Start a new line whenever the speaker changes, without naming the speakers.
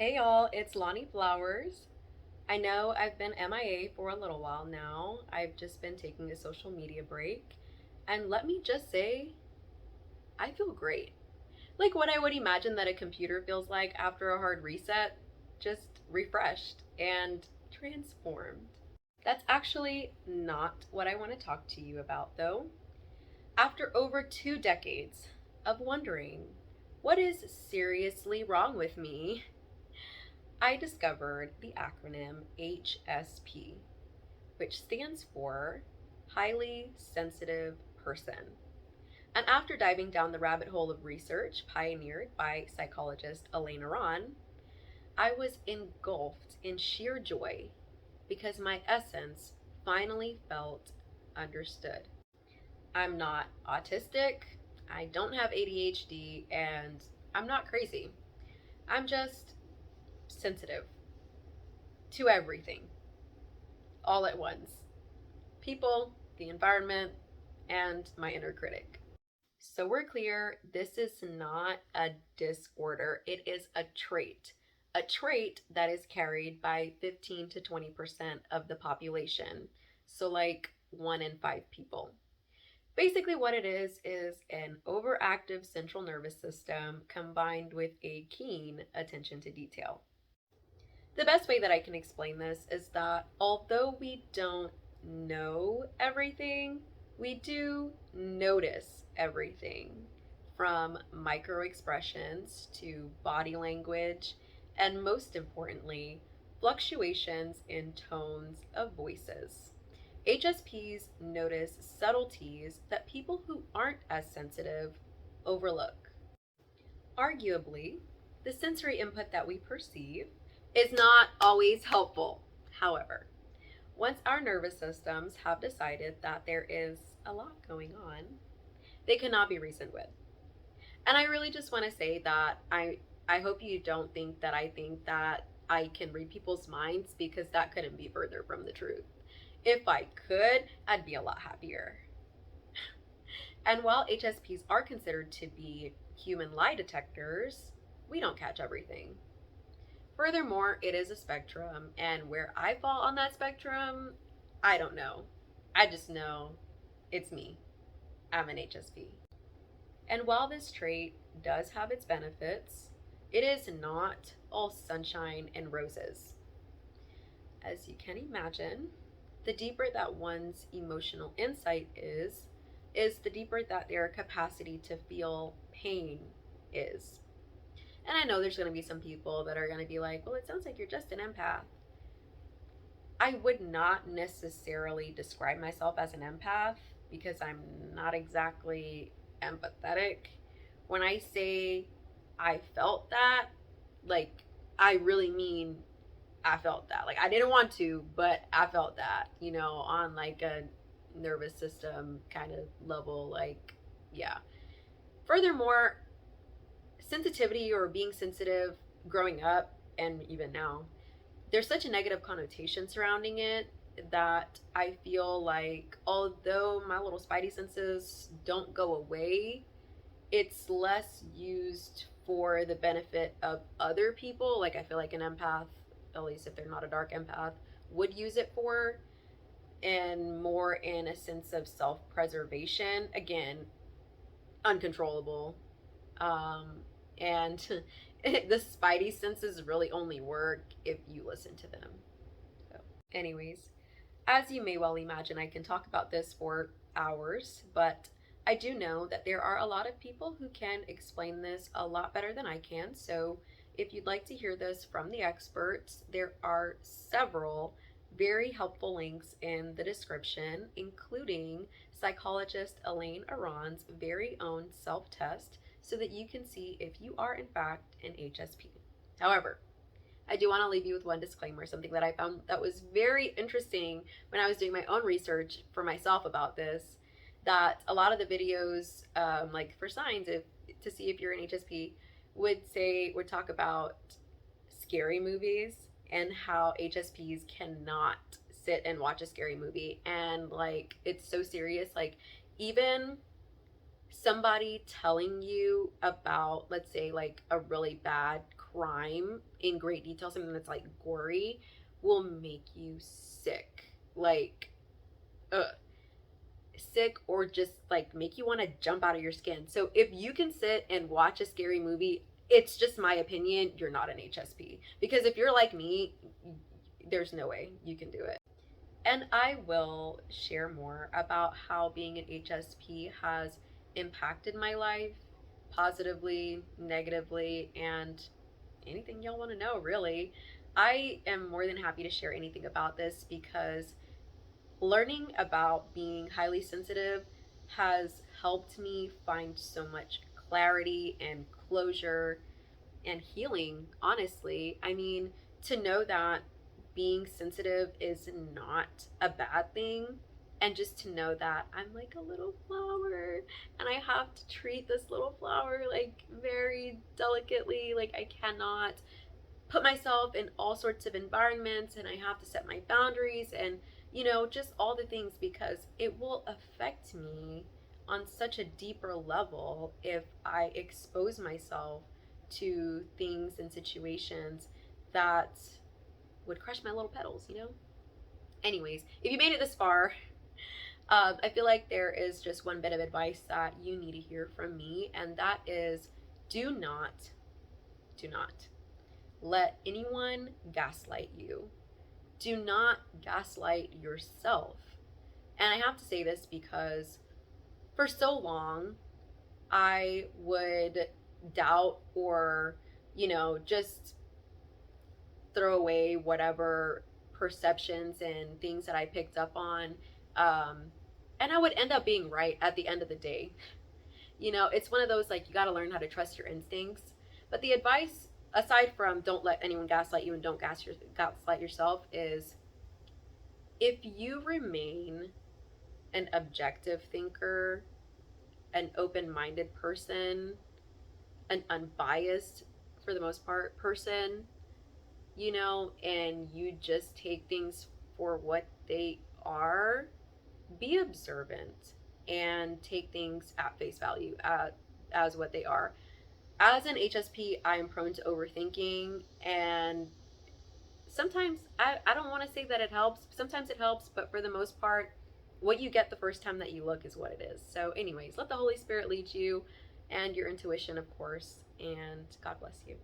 Hey y'all, it's Lonnie Flowers. I know I've been MIA for a little while now. I've just been taking a social media break. And let me just say, I feel great. Like what I would imagine that a computer feels like after a hard reset, just refreshed and transformed. That's actually not what I want to talk to you about, though. After over 2 decades of wondering, what is seriously wrong with me? I discovered the acronym HSP, which stands for Highly Sensitive Person. And after diving down the rabbit hole of research pioneered by psychologist Elaine Aron, I was engulfed in sheer joy because my essence finally felt understood. I'm not autistic, I don't have ADHD, and I'm not crazy. I'm just sensitive to everything all at once: people, the environment, and my inner critic. So we're clear, this is not a disorder, it is a trait. A trait that is carried by 15 to 20% of the population. So, like 1 in 5 people. Basically, what it is an overactive central nervous system combined with a keen attention to detail. The best way that I can explain this is that although we don't know everything, we do notice everything, from micro expressions to body language, and most importantly, fluctuations in tones of voices. HSPs notice subtleties that people who aren't as sensitive overlook. Arguably, the sensory input that we perceive is not always helpful. However, once our nervous systems have decided that there is a lot going on, they cannot be reasoned with. And I really just want to say that I hope you don't think that I think that I can read people's minds, because that couldn't be further from the truth. If I could, I'd be a lot happier. And while HSPs are considered to be human lie detectors, we don't catch everything. Furthermore, it is a spectrum, and where I fall on that spectrum, I don't know. I just know it's me. I'm an HSP. And while this trait does have its benefits, it is not all sunshine and roses. As you can imagine, the deeper that one's emotional insight is the deeper that their capacity to feel pain is. And I know there's going to be some people that are going to be like, well, it sounds like you're just an empath. I would not necessarily describe myself as an empath because I'm not exactly empathetic. When I say I felt that, like, I really mean I felt that. Like, I didn't want to, but I felt that, on like a nervous system kind of level. Like, yeah. Furthermore, sensitivity or being sensitive growing up and even now, there's such a negative connotation surrounding it that I feel like although my little spidey senses don't go away, it's less used for the benefit of other people. Like, I feel like an empath, at least if they're not a dark empath, would use it for, and more in a sense of self preservation. Again, uncontrollable. And the spidey senses really only work if you listen to them. So, anyways, as you may well imagine, I can talk about this for hours, but I do know that there are a lot of people who can explain this a lot better than I can. So, if you'd like to hear this from the experts, there are several very helpful links in the description, including psychologist Elaine Aron's very own self test, so that you can see if you are, in fact, an HSP. However, I do want to leave you with one disclaimer, something that I found that was very interesting when I was doing my own research for myself about this. That a lot of the videos, like for signs to see if you're an HSP, would talk about scary movies and how HSPs cannot sit and watch a scary movie, and like it's so serious. Like, even somebody telling you about, let's say, like a really bad crime in great detail, something that's like gory, will make you sick. Like, ugh, sick, or just like make you want to jump out of your skin. So if you can sit and watch a scary movie, it's just my opinion, you're not an HSP. Because if you're like me, there's no way you can do it. And I will share more about how being an HSP has impacted my life positively, negatively, and anything y'all want to know, really. I am more than happy to share anything about this because learning about being highly sensitive has helped me find so much clarity and closure and healing, honestly. I mean, to know that being sensitive is not a bad thing, and just to know that I'm like a little flower and I have to treat this little flower like very delicately. Like, I cannot put myself in all sorts of environments and I have to set my boundaries and, just all the things, because it will affect me on such a deeper level if I expose myself to things and situations that would crush my little petals. Anyways, if you made it this far, I feel like there is just one bit of advice that you need to hear from me, and that is do not let anyone gaslight you. Do not gaslight yourself. And I have to say this because for so long, I would doubt or, just throw away whatever perceptions and things that I picked up on. Um, and I would end up being right at the end of the day. It's one of those, like, you got to learn how to trust your instincts. But the advice, aside from don't let anyone gaslight you and don't gaslight yourself, is if you remain an objective thinker, an open minded person, an unbiased, for the most part, person, and you just take things for what they are, be observant and take things at face value as what they are. As an HSP, I am prone to overthinking, and sometimes I don't want to say that it helps. Sometimes it helps, but for the most part, what you get the first time that you look is what it is. So, anyways, let the Holy Spirit lead you and your intuition, of course, and God bless you.